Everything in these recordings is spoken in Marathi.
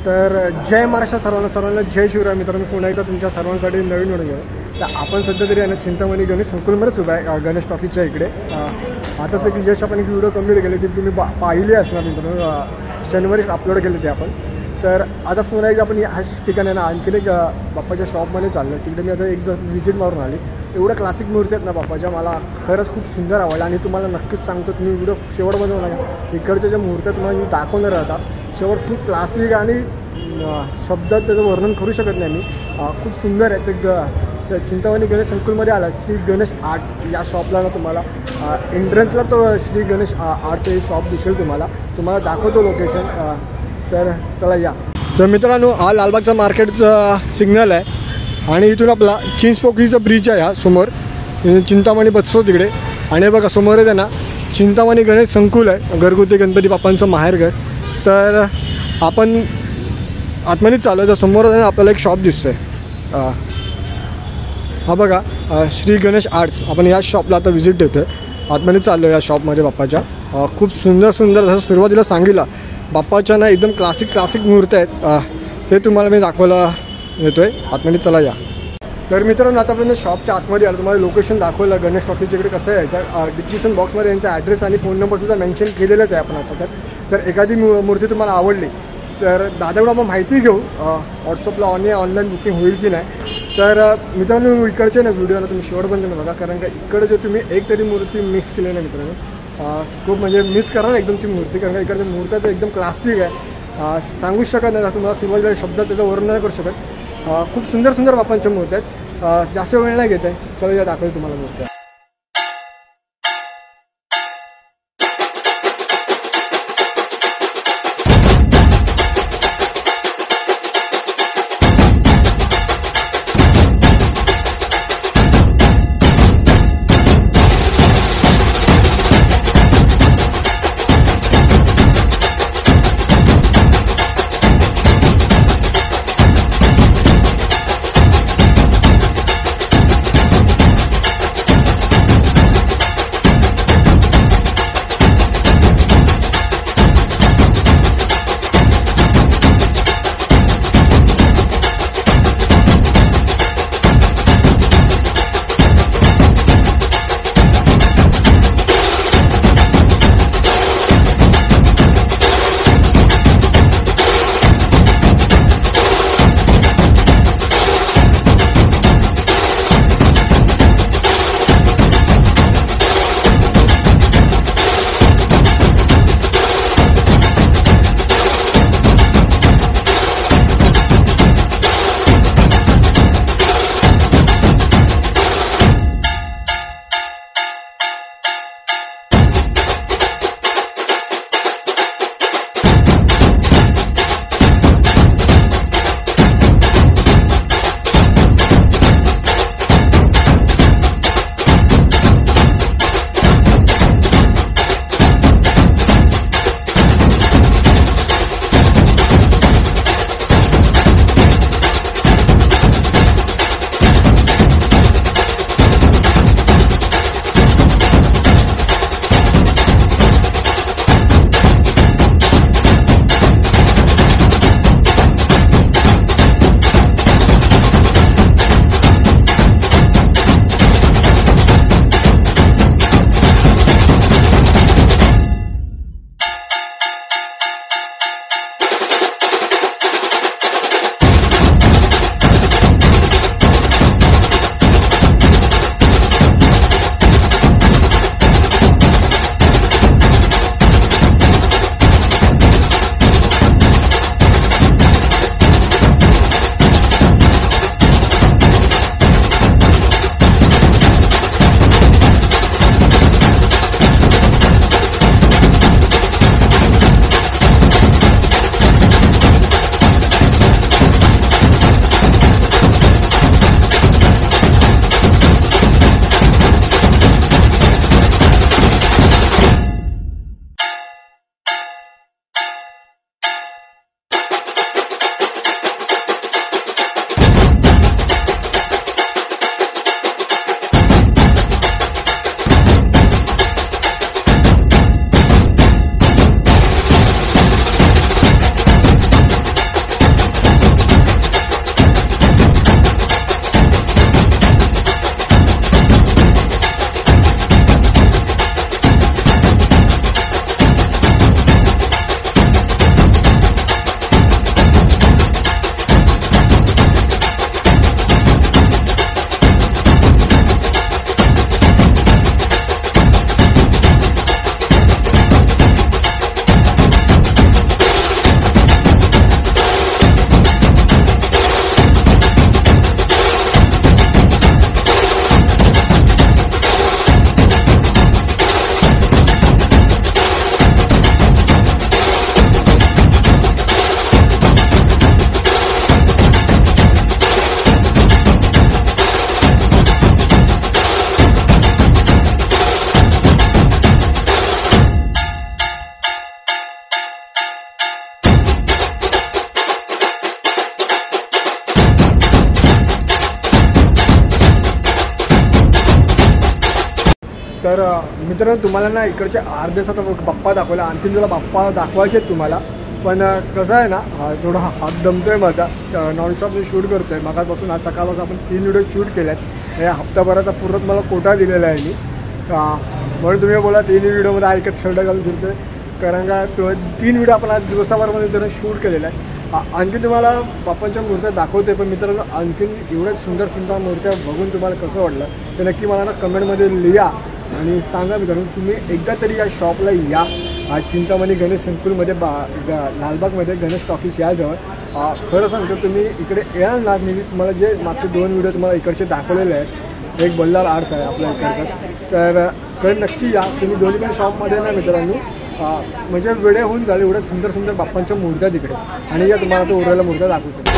तर जय महाराष्ट्र सर्वांना जय शिवराय मित्रांनो. पुन्हा एकदा तुमच्या सर्वांसाठी नवीन व्हिडिओ घेऊन तर आपण सध्या तरी आहे ना चिंतामणी गणेश संकुलमध्येच उभा आहे गणेश टॉकीजच्या इकडे. आताच एक जस्ट आपण एक व्हिडिओ कंप्लीट केले ती तुम्ही पाहिली असणार मित्रांनो. शनिवारीच अपलोड केले ते आपण. तर आता पुन्हा एकदा आपण ह्याच ठिकाणी ना आणखीन एक बाप्पाच्या शॉपमध्ये चाललो. तिकडे मी आता एक विजिट मारून आली. एवढ्या क्लासिक मूर्ती आहेत ना बाप्पाच्या, मला खरंच खूप सुंदर आवडलं आणि तुम्हाला नक्कीच सांगतो तुम्ही व्हिडिओ शेवट बनवू नका. इकडच्या ज्या मूर्त्या तुम्हाला मी दाखवणार राहता शेवट खूप क्लासिक आणि शब्दात त्याचं वर्णन करू शकत नाही मी. खूप सुंदर आहे ते. चिंतामणी गणेश संकुलमध्ये आला श्री गणेश आर्ट्स या शॉपला ना तुम्हाला एंट्रन्सला तो श्री गणेश आर्ट्स हे शॉप दिसेल. तुम्हाला दाखवतो लोकेशन. तर चला या. तर मित्रांनो हा लालबागचा मार्केटचा सिग्नल आहे आणि इथून आपला चिंचपोकळीचा ब्रिज आहे हा समोर. चिंतामणी बसतो तिकडे आणि बघा समोर आहे ना चिंतामणी गणेश संकुल आहे, घरगुती गणपती बाप्पांचं माहेरघर. तर आपण आतमध्ये चालू आहे तर समोर आपल्याला एक शॉप दिसतोय. हा बघा श्री गणेश आर्ट्स. आपण या शॉपला आता व्हिजिट देतो आहे. आतमध्ये चाललो आहे या शॉपमध्ये बाप्पाच्या. खूप सुंदर जसं सुरुवातीला सांगितलं बाप्पाच्या ना एकदम क्लासिक मूर्त्या आहेत ते तुम्हाला मी दाखवायला येतो आहे. आतमध्ये चला या. तर मित्रांनो आतापर्यंत शॉपच्या आतमध्ये आलं तुम्हाला लोकेशन दाखवलं गणेश टॉकीजच्या इकडे कसं यायचं. डिस्क्रिप्शन बॉक्समध्ये यांचा ॲड्रेस आणि फोन नंबरसुद्धा मेन्शन केलेलंच आहे आपण असं. तर एखादी मूर्ती तुम्हाला आवडली तर दादाकडून आपण माहिती घेऊ व्हॉट्सअपला ऑनलाईन बुकिंग होईल की नाही. तर मित्रांनो इकडचे ना व्हिडिओला तुम्ही शेवट बंद बघा, कारण का इकडे जे तुम्ही एक तरी मूर्ती मिक्स केली ना मित्रांनो खूप म्हणजे मिस करा ना एकदम ती मूर्ती. कारण का इकडच्या मूर्त्या तर एकदम क्लासिक आहे, सांगूच शकत नाही. असं मला सुरुवातीला शब्दात त्याचं वर्णन नाही करू शकत. खूप सुंदर बाप्पांच्या मूर्त्या आहेत. जास्त वेळ नाही घेत आहे. चला या दाखवतो तुम्हाला मूर्त्या. तर मित्रांनो तुम्हाला ना इकडचे अर्धे आता बाप्पा दाखवला, आणखीन तुला बाप्पा दाखवायचे आहेत तुम्हाला, पण कसं आहे ना थोडा हात दमतोय माझा, नॉनस्टॉप मी शूट करतोय मगापासून. आज सकाळपासून आपण 3 व्हिडिओ शूट केले आहेत. या हप्ताभराचा पूर्ण मला कोटा दिलेला आहे मी, म्हणून तुम्ही बोला 3 व्हिडिओमध्ये ऐकत शर्ट घालून फिरतोय, कारण का 3 व्हिडिओ आपण आज दिवसाभरामध्ये त्यांना शूट केलेला आहे. आणखी तुम्हाला बाप्पांच्या मूर्त्या दाखवते, पण मित्रांनो आणखीन एवढ्या सुंदर सुंदर मूर्त्या बघून तुम्हाला कसं वाटलं ते नक्की मला ना कमेंटमध्ये लिहा आणि सांगा. मित्रांनो तुम्ही एकदा तरी या शॉपला या, चिंतामणी गणेश संकुलमध्ये लालबागमध्ये गणेश टॉकीज याजवळ. खरं सांगतो तुम्ही इकडे याल ना, मी तुम्हाला जे मागचे 2 व्हिडिओ तुम्हाला इकडचे दाखवलेले आहेत, एक बल्लाल आर्ट्स आहे आपल्या इकडचं, तर नक्की या तुम्ही दोन्ही पण शॉपमध्ये ना मित्रांनो, म्हणजे वेळे होऊन झाले एवढ्या सुंदर सुंदर बाप्पांच्या मूर्त्या तिकडे. आणि या तुम्हाला तो उरलेल्या मूर्त्या दाखवतो.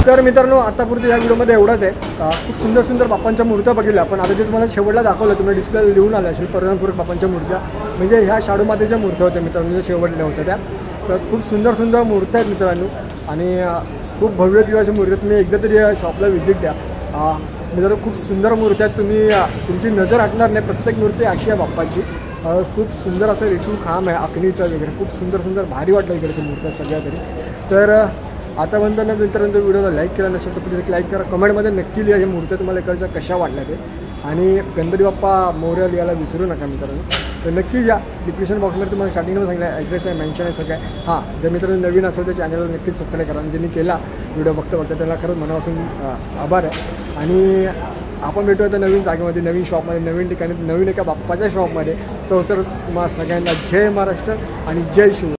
तर मित्रांनो आतापुरती या व्हिडिओमध्ये एवढंच आहे. खूप सुंदर सुंदर बाप्पांच्या मूर्त्या बघितल्या, पण आता जे तुम्हाला शेवटला दाखवलं तुम्ही डिस्प्ले लिहून आल्या असेल परिणामपूर्वक बाप्पांच्या मूर्त्या, म्हणजे ह्या शाडू मातेच्या मूर्त्या होत्या मित्रांनो, जे शेवटल्या होत्या त्या. तर खूप सुंदर सुंदर मूर्त्या आहेत मित्रांनो, आणि खूप भव्य दिवाळीच्या मूर्त्या. तुम्ही एकदा तरी या शॉपला व्हिजिट द्या मित्रांनो. खूप सुंदर मूर्त्या आहेत, तुम्ही तुमची नजर हटणार नाही. प्रत्येक मूर्ती अशी आहे बाप्पाची, खूप सुंदर असं रेटून खांब आहे अकनीचा वगैरे, खूप सुंदर सुंदर भारी वाटलं इकडच्या मूर्त्या सगळ्या तरी. तर आतापर्यंत मित्रांनो व्हिडिओला लाईक केला नसेल तर प्लीज लाईक करा, कमेंटमध्ये नक्की लिहा हे मूर्त्या तुम्हाला इकडच्या कशा वाटल्या ते, आणि गणपती बाप्पा मोरया लिहायला विसरू नका मित्रांनो. तर नक्की या. डिस्क्रिप्शन बॉक्समध्ये तुम्हाला स्टार्टिंगमध्ये सांगितलं ॲड्रेस आहे, मेन्शन आहे सगळं आहे. हां, जर मित्रांनो नवीन असेल तर चॅनलला नक्कीच सबस्क्राईब करा, आणि ज्यांनी केला व्हिडिओ बघता त्यांना खरंच मनापासून आभार आहे. आणि आपण भेटूया तर नवीन जागेमध्ये, नवीन शॉपमध्ये, नवीन ठिकाणी, नवीन एका बाप्पाच्या शॉपमध्ये. तर तुम्हाला सगळ्यांना जय महाराष्ट्र आणि जय शिव.